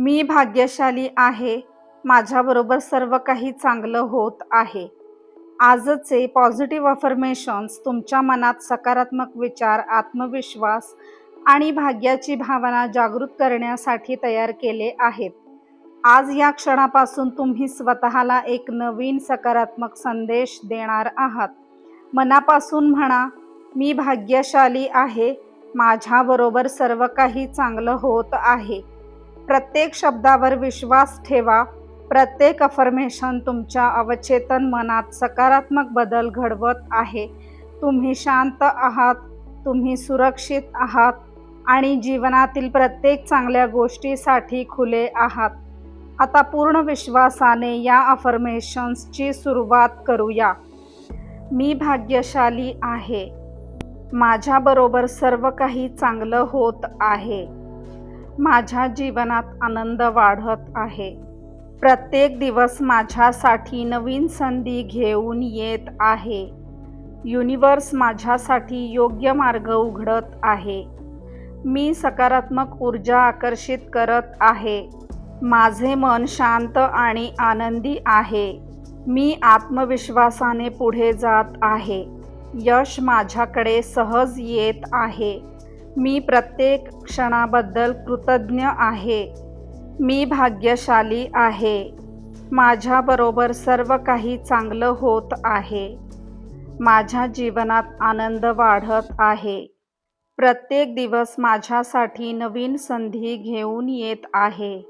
मी भाग्यशाली आहे. माझ्याबरोबर सर्व काही चांगलं होत आहे. आजचे पॉझिटिव्ह अफर्मेशन्स तुमच्या मनात सकारात्मक विचार, आत्मविश्वास आणि भाग्याची भावना जागृत करण्यासाठी तयार केले आहेत. आज या क्षणापासून तुम्ही स्वतःला एक नवीन सकारात्मक संदेश देणार आहात. मनापासून म्हणा, मी भाग्यशाली आहे. माझ्याबरोबर सर्व काही चांगलं होत आहे. प्रत्येक शब्दावर विश्वास ठेवा. प्रत्येक अफर्मेशन तुमच्या अवचेतन मनात सकारात्मक बदल घडवत आहे. तुम्ही शांत आहात, तुम्ही सुरक्षित आहात आणि जीवनातील प्रत्येक चांगल्या गोष्टीसाठी खुले आहात. आता पूर्ण विश्वासाने या अफर्मेशन्सची सुरुवात करूया. मी भाग्यशाली आहे. माझ्याबरोबर सर्व काही चांगलं होत आहे. माझ्या जीवनात आनंद वाढत आहे. प्रत्येक दिवस माझ्यासाठी नवीन संधी घेऊन येत आहे. युनिवर्स माझ्यासाठी योग्य मार्ग उघडत आहे. मी सकारात्मक ऊर्जा आकर्षित करत आहे. माझे मन शांत आणि आनंदी आहे. मी आत्मविश्वासाने पुढे जात आहे. यश माझ्याकडे सहज येत आहे. मी प्रत्येक क्षणाबद्दल कृतज्ञ आहे. मी भाग्यशाली आहे. माझ्याबरोबर सर्व काही चांगलं होत आहे. माझ्या जीवनात आनंद वाढत आहे. प्रत्येक दिवस माझ्यासाठी नवीन संधी घेऊन येत आहे.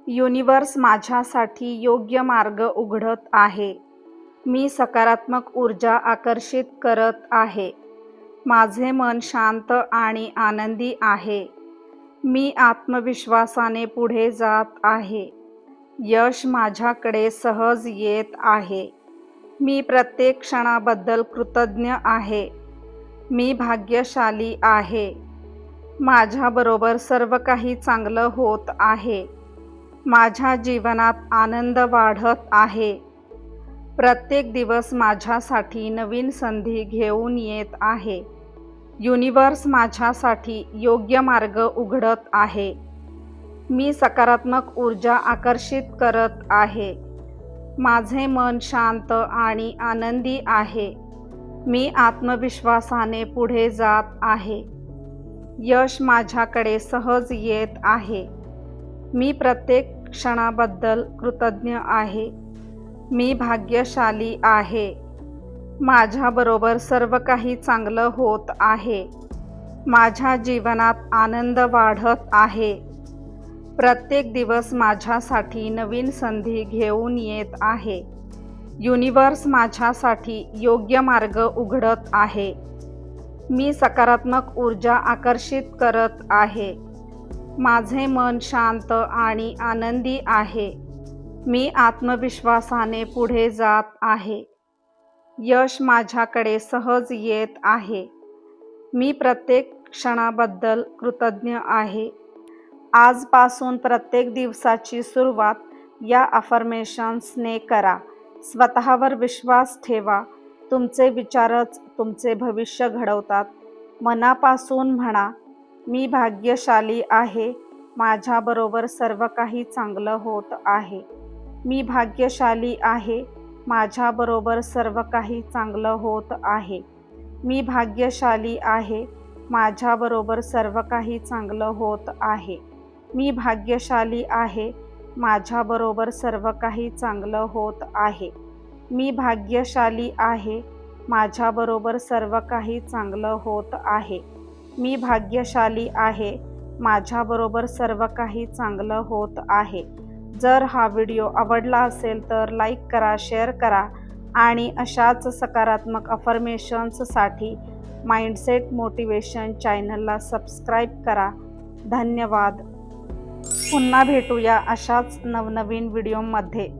युनिवर्स माझ्यासाठी योग्य मार्ग उघडत आहे. मी सकारात्मक ऊर्जा आकर्षित करत आहे. माझे मन शांत आणि आनंदी आहे. मी आत्मविश्वासाने पुढे जात आहे. यश माझ्याकडे सहज येत आहे. मी प्रत्येक क्षणाबद्दल कृतज्ञ आहे. मी भाग्यशाली आहे. माझ्याबरोबर सर्व काही चांगलं होत आहे. माझ्या जीवनात आनंद वाढत आहे. प्रत्येक दिवस माझ्यासाठी नवीन संधी घेऊन येत आहे. युनिवर्स माझ्यासाठी योग्य मार्ग उघडत आहे. मी सकारात्मक ऊर्जा आकर्षित करत आहे. माझे मन शांत आणि आनंदी आहे. मी आत्मविश्वासाने पुढे जात आहे. यश माझ्याकडे सहज येत आहे. मी प्रत्येक क्षणाबद्दल कृतज्ञ आहे. मी भाग्यशाली आहे. माझ्याबरोबर सर्व काही चांगलं होत आहे. माझ्या जीवनात आनंद वाढत आहे. प्रत्येक दिवस माझ्यासाठी नवीन संधी घेऊन येत आहे. युनिवर्स माझ्यासाठी योग्य मार्ग उघडत आहे. मी सकारात्मक ऊर्जा आकर्षित करत आहे. माझे मन शांत आणि आनंदी आहे. मी आत्मविश्वासाने पुढे जात आहे. यश माझ्याकडे सहज येत आहे. मी प्रत्येक क्षणाबद्दल कृतज्ञ आहे. आजपासून प्रत्येक दिवसाची सुरुवात या अफर्मेशन्सने करा. स्वतःवर विश्वास ठेवा. तुमचे विचारच तुमचे भविष्य घडवतात. मनापासून म्हणा, मी भाग्यशाली आहे. माझ्याबरोबर सर्व काही चांगलं होत आहे. मी भाग्यशाली आहे. माझ्याबरोबर सर्व काही चांगलं होत आहे. मी भाग्यशाली आहे. माझ्याबरोबर सर्व काही चांगलं होत आहे. मी भाग्यशाली आहे. माझ्याबरोबर सर्व काही चांगलं होत आहे. मी भाग्यशाली आहे. माझ्याबरोबर सर्व काही चांगलं होत आहे. मी भाग्यशाली आहे. माझ्याबरोबर सर्व काही चांगलं होत आहे. जर हा व्हिडिओ आवडला असेल तर लाईक करा, शेअर करा आणि अशाच सकारात्मक अफर्मेशन्ससाठी माइंडसेट मोटिवेशन चॅनलला सबस्क्राईब करा. धन्यवाद. पुन्हा भेटूया अशाच नवनवीन व्हिडिओमध्ये.